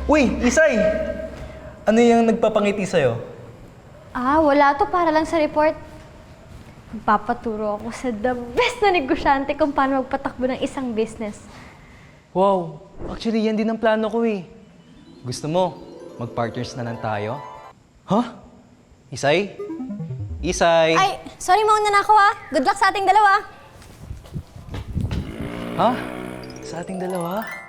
Uy, Isay! Ano yung nagpapangiti sa'yo? Wala to, para lang sa report. Magpapaturo ako sa the best na negosyante kung paano magpatakbo ng isang business. Wow, actually yan din ang plano ko eh. Gusto mo, mag-partners na lang tayo? Huh? Isay? Isay! Ay, sorry, mauna na ako Good luck sa ating dalawa. Ha? Sa ating dalawa?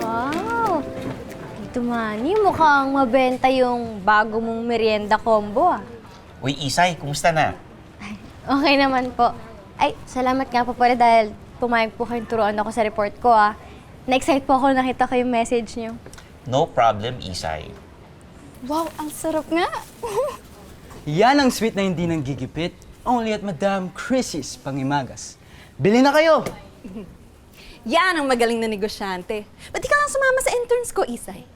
Wow! Tito Manny, mukhang mabenta yung bago mong merienda combo Uy, Isay, kumusta na? Okay naman po. Ay, salamat nga po pala dahil pumayag po kayong turuan ako sa report ko Na-excite po ako nakita ko yung message niyo. No problem, Isay. Wow, ang sarap nga. Yan ang sweet na hindi nang gigipit. Only at Madam Chrissy's Pangimagas. Bili na kayo! Yan ang magaling na negosyante. Ba't di ka lang sumama sa interns ko, Isay?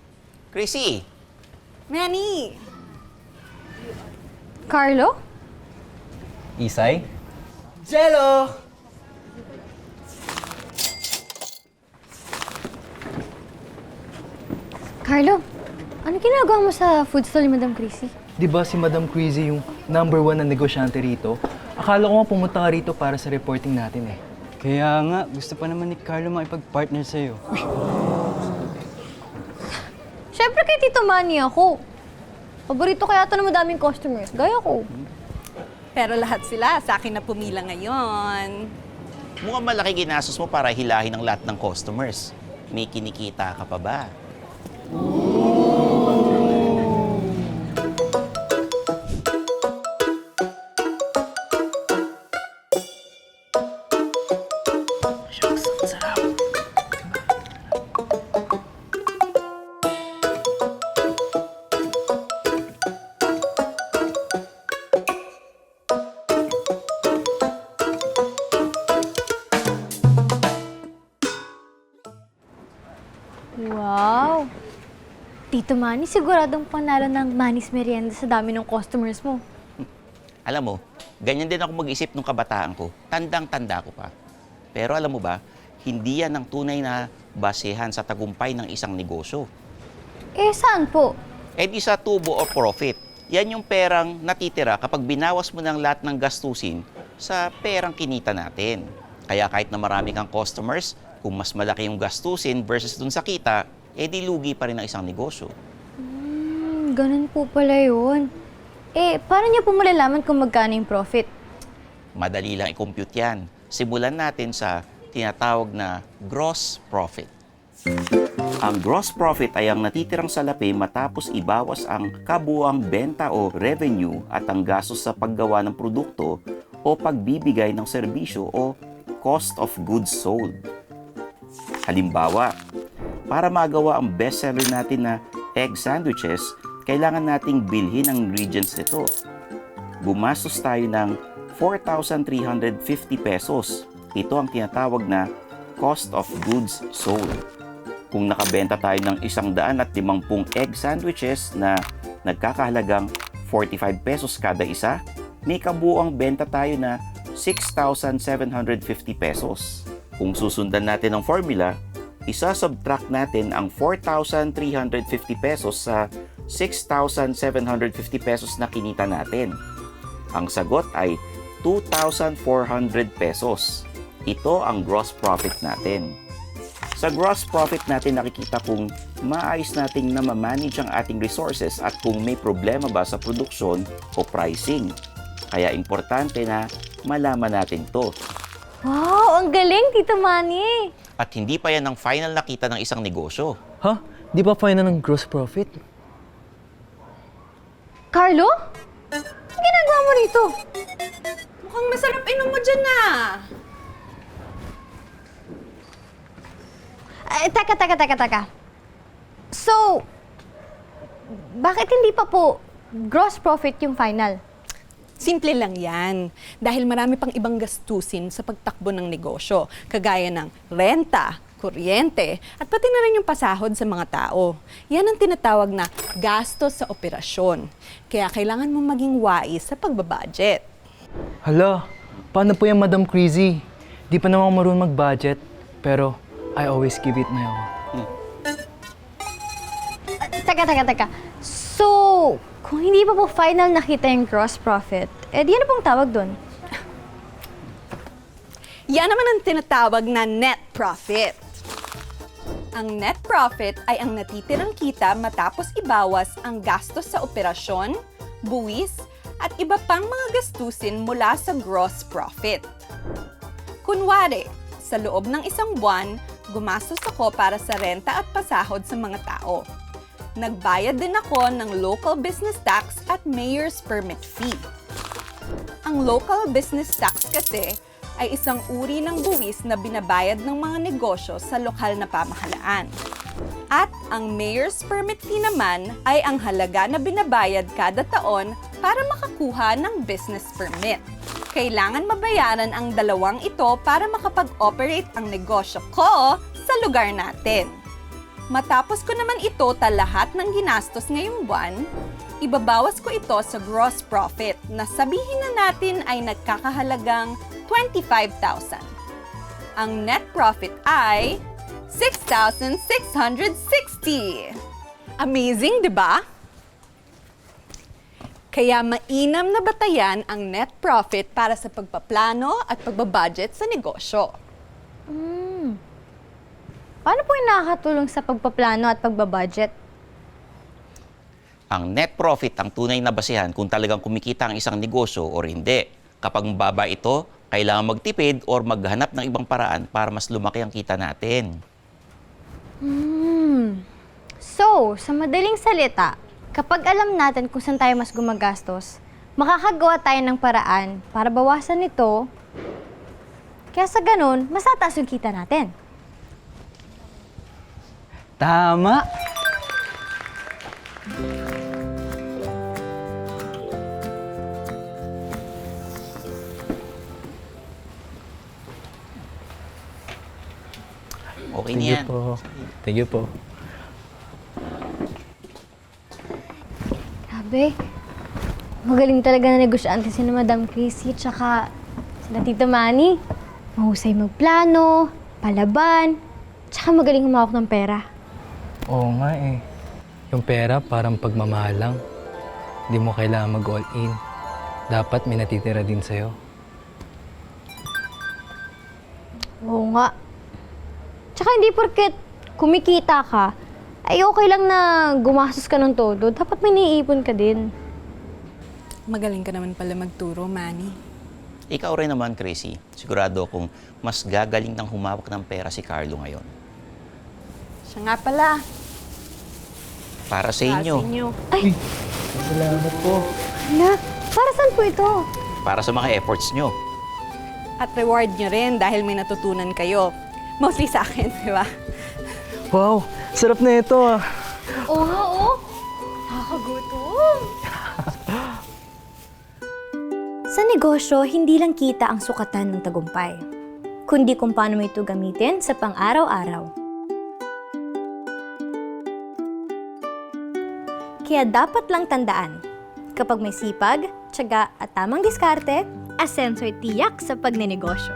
Chrissy, Manny! Carlo? Isay? Jello! Carlo, ano ginagawa mo sa food stall ni Madam Chrissy? Di ba si Madam Crazy yung #1 na negosyante rito? Akala ko nga pumunta ka rito para sa reporting natin eh. Kaya nga, gusto pa naman ni Carlo makipag-partner sa'yo. Siyempre kay Tito Manny ako. Paborito kaya ito ng madaming customers, gaya ko. Pero lahat sila sa akin na pumila ngayon. mukhang malaki ginastos mo para hilahin ang lahat ng customers. May kinikita ka pa ba? Wow! Tito Manny, siguradong panalo ng Manny's Merienda sa dami ng customers mo. Alam mo, ganyan din ako mag-isip nung kabataan ko. Tandang-tanda ko pa. Pero alam mo ba, hindi yan ang tunay na basehan sa tagumpay ng isang negosyo. Eh, saan po? Eh di sa tubo o profit. Yan yung perang natitira kapag binawas mo ng lahat ng gastusin sa perang kinita natin. Kaya kahit na marami kang customers, kung mas malaki yung gastusin versus dun sa kita, eh di lugi pa rin ang isang negosyo. Ganun po pala yun. Eh, paano niya po malalaman kung magkano yung profit? Madali lang i-compute yan. Simulan natin sa tinatawag na gross profit. Ang gross profit ay ang natitirang salapi matapos ibawas ang kabuuang benta o revenue at ang gastos sa paggawa ng produkto o pagbibigay ng serbisyo o cost of goods sold. Halimbawa, para magawa ang bestseller natin na egg sandwiches, kailangan nating bilhin ang ingredients nito. Gumastos tayo ng 4,350 pesos. Ito ang tinatawag na cost of goods sold. Kung nakabenta tayo ng 150 egg sandwiches na nagkakahalagang 45 pesos kada isa, may kabuuang benta tayo na 6,750 pesos. Kung susundan natin ang formula, isa-subtract natin ang 4,350 pesos sa 6,750 pesos na kinita natin. Ang sagot ay 2,400 pesos. Ito ang gross profit natin. Sa gross profit natin nakikita kung maayos nating na ma-manage ang ating resources at kung may problema ba sa produksyon o pricing. Kaya importante na malaman natin to. Wow, ang galing, Tito Manny! At hindi pa yan ang final na kita ng isang negosyo. Ha? Di ba final ng gross profit? Carlo? Ang ginagawa mo rito? Mukhang masarap inom mo dyan na. Ay, teka. So, bakit hindi pa po gross profit yung final? Simple lang yan. Dahil marami pang ibang gastusin sa pagtakbo ng negosyo, kagaya ng renta, kuryente, at pati na rin yung pasahod sa mga tao. Yan ang tinatawag na gastos sa operasyon. Kaya kailangan mo maging wais sa pagbabudget. Hala, paano po yan, Madam Crazy? Di pa naman ako marunong mag-budget, pero I always give it my all. Teka. So, kung hindi pa po final nakita yung gross profit, di ano pong tawag doon? Yan naman ang tinatawag na net profit. Ang net profit ay ang natitirang kita matapos ibawas ang gastos sa operasyon, buwis, at iba pang mga gastusin mula sa gross profit. Kunwari, sa loob ng isang buwan, gumastos ako para sa renta at pasahod sa mga tao. Nagbayad din ako ng local business tax at mayor's permit fee. Ang local business tax kasi ay isang uri ng buwis na binabayad ng mga negosyo sa lokal na pamahalaan. At ang mayor's permit fee naman ay ang halaga na binabayad kada taon para makakuha ng business permit. Kailangan mabayaran ang dalawang ito para makapag-operate ang negosyo ko sa lugar natin. Matapos ko naman itotal lahat ng ginastos ngayong buwan, ibabawas ko ito sa gross profit na sabihin na natin ay nagkakahalagang 25,000. Ang net profit ay 6,660. Amazing, di ba? Kaya mainam na batayan ang net profit para sa pagpaplano at pagbabudget sa negosyo. Paano po yung nakakatulong sa pagpaplano at pagbabudget? Ang net profit ang tunay na basehan kung talagang kumikita ang isang negosyo o hindi. Kapag mababa ito, kailangan magtipid or maghanap ng ibang paraan para mas lumaki ang kita natin. So, sa madaling salita, kapag alam natin kung saan tayo mas gumagastos, makakagawa tayo ng paraan para bawasan ito, kaya sa ganun, mas tataas yung kita natin. Tama! Okay na yan. Thank you po. Grabe, magaling talaga na negosyante si Madam Chrissy tsaka sila Tito Manny. Mahusay magplano, palaban, tsaka magaling humawak ng pera. Oo nga eh. Yung pera parang pagmamahal lang. Hindi mo kailangan mag-all in. Dapat may natitira din sa'yo. Oo nga. Tsaka hindi porket kumikita ka, ay okay lang na gumastos ka ng todo. Dapat may naiipon ka din. Magaling ka naman pala magturo, Manny. Ikaw rin naman, Chrissy. Sigurado akong mas gagaling ng humawak ng pera si Carlo ngayon. Siya nga pala. Para sa inyo. Ay, Salamat po. hala, para saan po ito? Para sa mga efforts nyo. At reward nyo rin dahil may natutunan kayo. Mostly sa akin, di ba? Wow, sarap na ito ah. Oo nga, oo. Nakakagutom. Sa negosyo, hindi lang kita ang sukatan ng tagumpay, kundi kung paano mo ito gamitin sa pang-araw-araw. Kaya dapat lang tandaan, kapag may sipag, tiyaga at tamang diskarte, asenso'y tiyak sa pagnenegosyo.